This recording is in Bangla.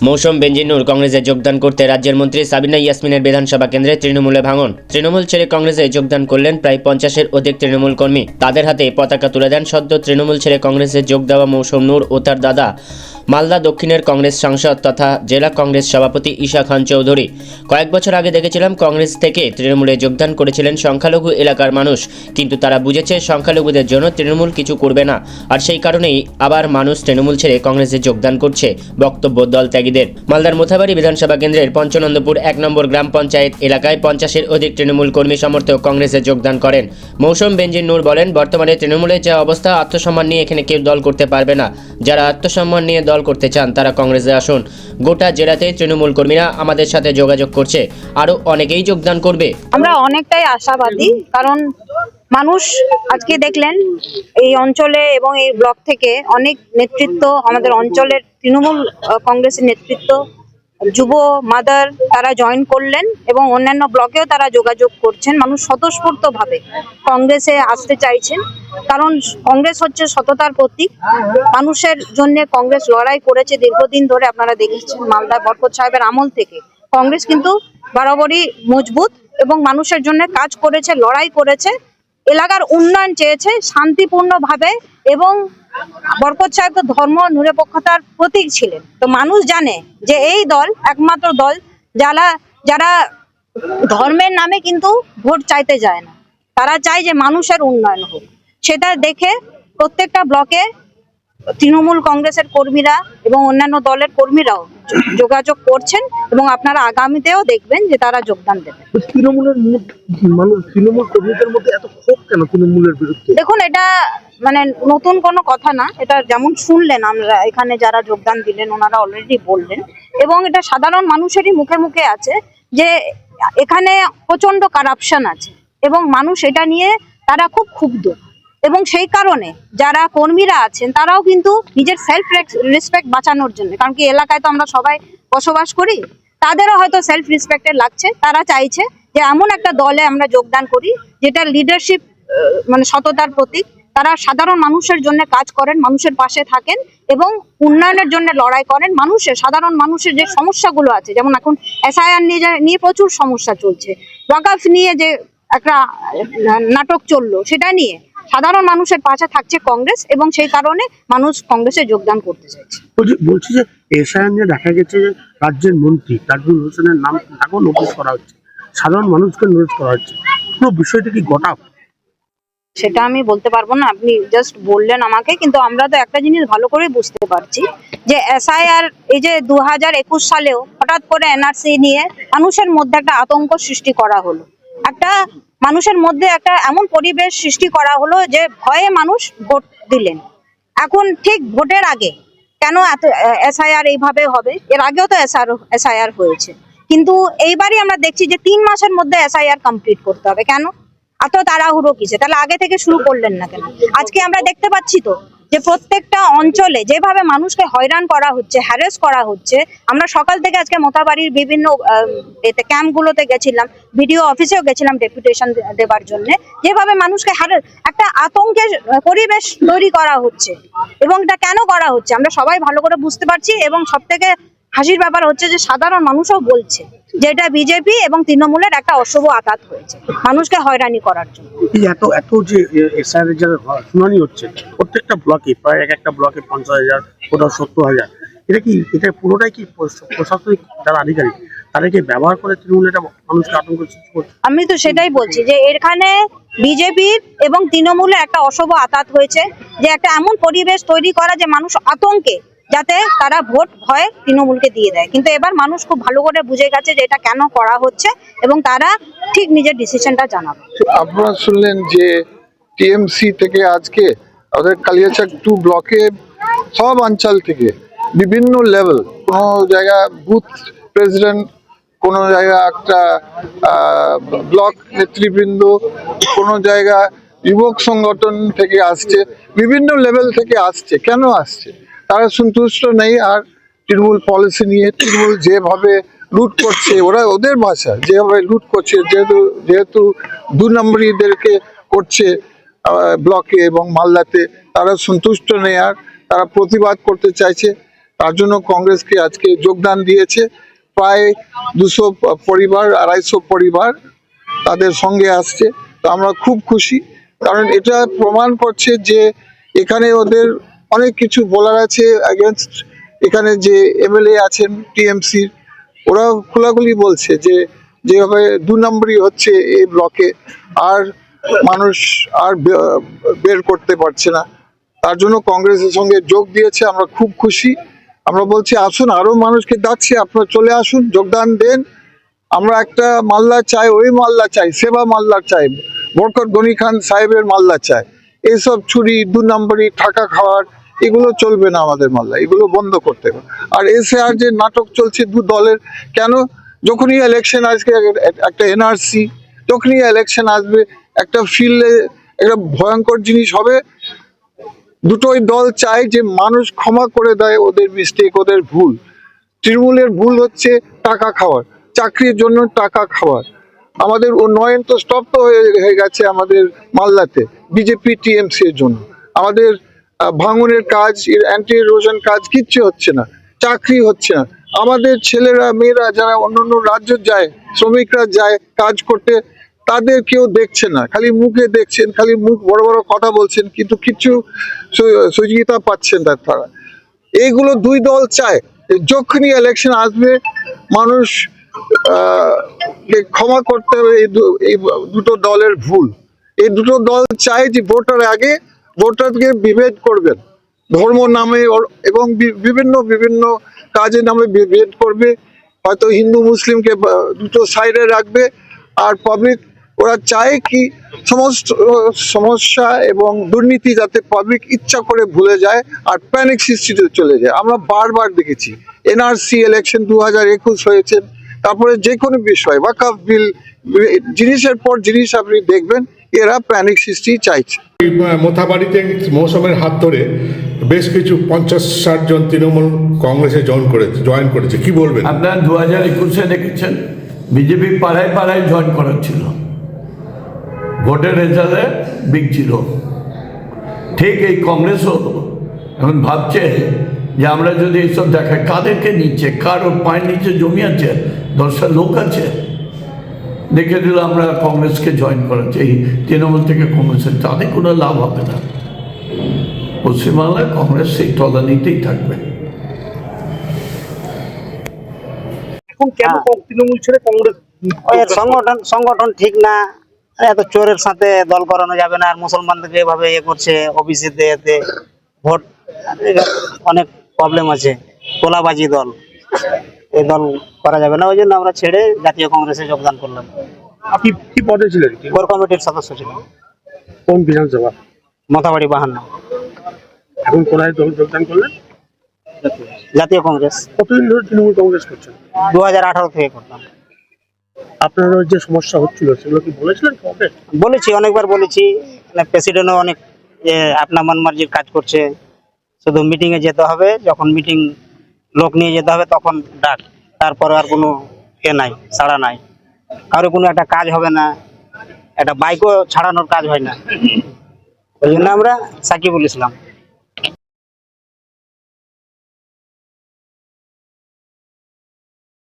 মৌসুম বেঞ্জিনুর কংগ্রেসে যোগদান করতে রাজ্যের মন্ত্রী সাবিনা ইয়াসমিনের বিধানসভা কেন্দ্রে তৃণমূলে ভাঙন। তৃণমূল ছেড়ে কংগ্রেসে যোগদান করলেন প্রায় 50-এর অধিক তৃণমূল কর্মী। তাদের হাতে পতাকা তুলে দেন সদ্য তৃণমূল ছেড়ে কংগ্রেসে যোগ দেওয়া মৌসুম নূর ও তার দাদা মালদা দক্ষিণের কংগ্রেস সাংসদ তথা জেলা কংগ্রেস সভাপতি ঈশা খান চৌধুরী। কয়েক বছর আগে দেখেছিলাম কংগ্রেস থেকে তৃণমূলে যোগদান করেছিলেন সংখ্যালঘু এলাকার মানুষ, কিন্তু তারা বুঝেছে সংখ্যালঘুদের জন্য তৃণমূল কিছু করবে না, আর সেই কারণেই আবার মানুষ তৃণমূল ছেড়ে কংগ্রেসে যোগদান করছে, বক্তব্য দল ত্যাগীদের। মালদার মোথাবাড়ি বিধানসভা কেন্দ্রের পঞ্চনন্দপুর 1 নম্বর গ্রাম পঞ্চায়েত এলাকায় 50-এর অধিক তৃণমূল কর্মী সমর্থক কংগ্রেসে যোগদান করেন। মৌসুম বেঞ্জিনুর বলেন, বর্তমানে তৃণমূলের যা অবস্থা, আত্মসম্মান নিয়ে এখানে কেউ দল করতে পারবে না। যারা আত্মসম্মান নিয়ে দল করতে চান তারা কংগ্রেসে আসুন। গোটা জেলাতে তৃণমূল কর্মীরা আমাদের সাথে যোগাযোগ করছে, আরো অনেকেই যোগদান করবে। আমরা অনেকটাই আশাবাদী, কারণ মানুষ আজকে দেখলেন এই অঞ্চলে এবং এই ব্লক থেকে অনেক নেতৃত্ব, আমাদের অঞ্চলের তৃণমূল কংগ্রেসের নেতৃত্ব, যুব মাদার তারা জয়েন করলেন এবং অন্যান্য ব্লকেও তারা যোগাযোগ করছেন। মানুষ স্বতঃস্ফূর্তভাবে কংগ্রেসে আসতে চাইছেন, কারণ কংগ্রেস হচ্ছে সততার প্রতীক। মানুষের জন্য কংগ্রেস লড়াই করেছে দীর্ঘদিন ধরে। আপনারা দেখেছেন মালদা বরকত সাহেবের আমল থেকে কংগ্রেস কিন্তু বরাবরই মজবুত এবং মানুষের জন্য কাজ করেছে, লড়াই করেছে, এলাকার উন্নয়ন চেয়েছে শান্তিপূর্ণভাবে, এবং বরকত সাহেব তো ধর্ম নিরপেক্ষতার প্রতীক ছিলেন। তো মানুষ জানে যে এই দল একমাত্র দল যারা ধর্মের নামে কিন্তু ভোট চাইতে যায় না, তারা চায় যে মানুষের উন্নয়ন হোক। সেটা দেখে প্রত্যেকটা ব্লকে তৃণমূল কংগ্রেসের কর্মীরা এবং অন্যান্য দলের কর্মীরাও যোগাযোগ করছেন এবং আপনারা আগামীতেও দেখবেন যে তারা যোগদান দেবেন। তৃণমূল কর্মীদের মধ্যে এত ক্ষোভ কেন তৃণমূলের বিরুদ্ধে? দেখুন, এটা মানে নতুন কোনো কথা না। এটা যেমন শুনলেন, আমরা এখানে যারা যোগদান দিলেন ওনারা অলরেডি বললেন, এবং এটা সাধারণ মানুষেরই মুখে মুখে আছে যে এখানে প্রচন্ড কারাপশন আছে এবং মানুষ এটা নিয়ে তারা খুব ক্ষুব্ধ, এবং সেই কারণে যারা কর্মীরা আছেন তারাও কিন্তু নিজের সেলফ রেসপেক্ট বাঁচানোর জন্য, কারণ কি এলাকায় তো আমরা সবাই বসবাস করি, তাদেরও হয়তো সেলফ রেসপেক্টের লাগছে। তারা চাইছে যে এমন একটা দলে আমরা যোগদান করি যেটা লিডারশিপ মানে সততার প্রতীক। তারা সাধারণ মানুষের জন্য কাজ করেন, মানুষের পাশে থাকেন এবং উন্নয়নের জন্য লড়াই করেন। সাধারণ মানুষের যে সমস্যাগুলো আছে, যেমন এখন এসআইআর নিয়ে প্রচুর সমস্যা চলছে, ওয়াকফ নিয়ে যে একটা নাটক চললো, সেটা নিয়ে সাধারণ মানুষের পাশে থাকছে কংগ্রেস, এবং সেই কারণে মানুষ কংগ্রেসে যোগদান করতে চাইছে। বলছি যে এসআইআর নিয়ে দেখা গেছে যে রাজ্যের মন্ত্রী তাজুল হোসেনের নাম এখন নোটিশ করা হচ্ছে, সাধারণ মানুষকে নোটিশ করা হচ্ছে, পুরো বিষয়টা কি গোটা? সেটা আমি বলতে পারবো না, আপনি জাস্ট বললেন আমাকে, কিন্তু আমরা তো একটা জিনিস ভালো করে বুঝতে পারছি যে এসআইআর এই যে 2021 সালেও হঠাৎ করে এনআরসি নিয়ে মানুষের মধ্যে একটা আতঙ্ক সৃষ্টি করা হলো, একটা মানুষের মধ্যে একটা এমন পরিবেশ সৃষ্টি করা হলো যে ভয়ে মানুষ ভোট দিলেন। এখন ঠিক ভোটের আগে কেন এত এসআইআর এইভাবে হবে? এর আগেও তো এসআইআর হয়েছে, কিন্তু এইবারই আমরা দেখছি যে 3 মাসের মধ্যে এসআইআর কমপ্লিট করতে হবে। কেন এত তাড়াহুড়ো কিসে? তাহলে আগে থেকে শুরু করলেন না কেন? আজকে আমরা দেখতে পাচ্ছি তো যে প্রত্যেকটা অঞ্চলে যেভাবে মানুষকে হয়রান করা হচ্ছে, হ্যারাস করা হচ্ছে। আমরা সকাল থেকে আজকে মোথাবাড়ির বিভিন্ন ক্যাম্পগুলোতে গেছিলাম, ভিডিও অফিসেও গেছিলাম ডেপুটেশন দেবার জন্য। যেভাবে মানুষকে একটা আতঙ্কের পরিবেশ তৈরি করা হচ্ছে, এবং এটা কেন করা হচ্ছে আমরা সবাই ভালো করে বুঝতে পারছি। এবং সব থেকে হাসির ব্যাপার হচ্ছে যে সাধারণ মানুষও বলছে যে এটা বিজেপি এবং তৃণমূলের একটা অশুভ আঘাত হয়েছে মানুষকে হয়রানি করার জন্য। এত যে এসআইআর এর শুনানি হচ্ছে প্রত্যেকটা ব্লকে, প্রায় একটা ব্লকে 50,000, কোথাও 70,000, এটা পুরোটাই কি প্রশাসনিক যারা আধিকারিক তাদেরকে ব্যবহার করে তৃণমূল এটা মানুষকে আতঙ্ক সৃষ্টি করছে? আমি তো সেটাই বলছি যে এখানে বিজেপির এবং তৃণমূলের একটা অশুভ আঘাত হয়েছে, যে একটা এমন পরিবেশ তৈরি করা যে মানুষ আতঙ্কে যাতে তারা ভোট ভয়ে তৃণমূলকে দিয়ে দেয়। কিন্তু এবার মানুষ খুব ভালো করে বুঝে গেছে যে এটা কেন করা হচ্ছে, এবং তারা ঠিক নিজের ডিসিশনটা জানাবে। আপনারা শুনলেন যে টিএমসি থেকে আজকে আমাদের কালিয়াচক 2 ব্লকে সব অঞ্চল থেকে বিভিন্ন লেভেল, কোনো জায়গা বুথ প্রেসিডেন্ট, কোনো জায়গা একটা ব্লক নেতৃবৃন্দ, কোনো জায়গা যুবক সংগঠন থেকে আসছে, বিভিন্ন লেভেল থেকে আসছে। কেন আসছে? তারা সন্তুষ্ট নেই আর তৃণমূল পলিসি নিয়ে। তৃণমূল যেভাবে লুট করছে, ওরা ওদের ভাষা যেভাবে লুট করছে, যেহেতু 2 নম্বরীদেরকে করছে ব্লকে এবং মালদাতে, তারা সন্তুষ্ট নেই আর তারা প্রতিবাদ করতে চাইছে। তার জন্য কংগ্রেসকে আজকে যোগদান দিয়েছে প্রায় 200 পরিবার, 250 পরিবার তাদের সঙ্গে আসছে। তো আমরা খুব খুশি, কারণ এটা প্রমাণ করছে যে এখানে ওদের অনেক কিছু বলার আছে এগেনস্ট এখানে যে এমএলএ আছেন টিএমসির, ওরা খোলাখুলি বলছে যে যেভাবে 2 নম্বরই হচ্ছে এই ব্লকে, আর মানুষ আর বের করতে পারছে না। তার জন্য কংগ্রেসের সঙ্গে যোগ দিয়েছে, আমরা খুব খুশি। আমরা বলছি আসুন, আরো মানুষকে ডাকছি, আপনারা চলে আসুন, যোগদান দেন। আমরা একটা মাল্লা চাই, ওই মাল্লা চাই, সেবা মাল্লা চাই, বরকত গনি খান সাহেবের মাল্লা চাই। এইসব চুরি, 2 নম্বরই, টাকা খাওয়ার, এগুলো চলবে না আমাদের মাল্লা, এগুলো বন্ধ করতে হবে। আর এসআর যে নাটক চলছে 2 দলের, কেন? যখনই ইলেকশন আজকে একটা এনআরসি, যখনই ইলেকশন আসবে একটা ফিল্ডে একটা ভয়ঙ্কর জিনিস হবে। দুটোই দল চায় যে মানুষ ক্ষমা করে দেয় ওদের মিস্টেক, ওদের ভুল। তৃণমূলের ভুল হচ্ছে টাকা খাওয়ার, চাকরির জন্য টাকা খাওয়ার। আমাদের উন্নয়ন তো স্টপ হয়ে গেছে আমাদের মালদাতে বিজেপি টিএমসি এর জন্য। আমাদের ভাঙনের কাজ, অ্যান্টি ইরোশন কাজ কিচ্ছু হচ্ছে না, চাকরি হচ্ছে না। আমাদের ছেলেরা মেয়েরা যারা অন্যান্য রাজ্য যায়, শ্রমিকরা যায় কাজ করতে, তাদের কেউ দেখছে না, খালি মুখে দেখছেন, খালি মুখ বড় বড় কথা বলছেন, কিন্তু কিছু সহযোগিতা পাচ্ছেন না তারা। এইগুলো 2 দল চায়, যখনই ইলেকশন আসবে মানুষ ক্ষমা করতে হবে এই দুটো দলের ভুল। এই দুটো দল চায় যে ভোটার আগে ভোটারকে বিভেদ করবেন, ধর্ম নামে এবং বিভিন্ন বিভিন্ন কাজের নামে বিভেদ করবে। হয়তো হিন্দু মুসলিমকে দুটো সাইডে রাখবে। আর পাবলিক ওরা চায় কি সমস্ত সমস্যা এবং দুর্নীতি যাতে পাবলিক ইচ্ছা করে ভুলে যায় আর প্যানিক সৃষ্টিতে চলে যায়। আমরা বারবার দেখেছি, এনআরসি ইলেকশন 2021 হয়েছে, তারপরে যে কোনো বিষয় ওয়াকফ বিল, জিনিসের পর জিনিস আপনি দেখবেন এরা প্যানিক সৃষ্টি চাইছে। মোথাবাড়িতে মৌসুমের হাত ধরে বেশ কিছু 50-60 জন তৃণমূল কংগ্রেসে জয়েন করেছে, কি বলবেন? আপনার 2021-এ দেখেছেন বিজেপি পাড়ায় পাড়ায় জয়েন করাচ্ছিল, ভোটের রেজাল্টে বিগ ছিল। ঠিক এই কংগ্রেসও এখন ভাবছে যে আমরা যদি এইসব দেখাই, কাদেরকে নিচ্ছে, কার পায়ের নিচে জমি আছে, 10টা লোক আছে, দেখে দিল আমরা কংগ্রেসকে জয়েন করাচ্ছি, এই তৃণমূল থেকে কংগ্রেসের, তাদের কোনো লাভ হবে না। পশ্চিমবাংলায় কংগ্রেস সেই তলানিতেই থাকবে। এখন কেন তৃণমূল ছেড়ে কংগ্রেস? ওই সংগঠন ঠিক না, এত চোরের সাথে দল করানো যাবে না। আর মুসলমানদেরকে এভাবে করছে ওবিসিতে, এতে ভোট অনেক প্রবলেম আছে, তোলাবাজি দল, এই দল করা যাবে না। ওই জন্য আমরা ছেড়ে জাতীয় কংগ্রেসে যোগদান করলাম। আপনি কি পদে ছিলেন? কোর কমিটির সদস্য ছিলাম। কোন বিধানসভা? মথাবাড়ি 52। এখন কোথায় যোগদান করলেন? জাতীয় কংগ্রেস। কতদিন ধরে তৃণমূল কংগ্রেস করছেন? 2018 থেকে করতাম। আপনার যে সমস্যা হচ্ছিল সেগুলো কি বলেছিলেন কাউকে? বলেছি, অনেকবার বলেছি। প্রেসিডেন্টও অনেক যে আপনার মনমার্জির কাজ করছে, শুধু মিটিংয়ে যেতে হবে, যখন মিটিং লোক নিয়ে যেতে হবে তখন ডাক, তারপরে আর কোনো নাই, ছাড়া নাই। কারো কোনো একটা কাজ হবে না, একটা বাইকও ছাড়ানোর কাজ হয় না। ওই জন্য আমরা সাকিবুল ইসলাম।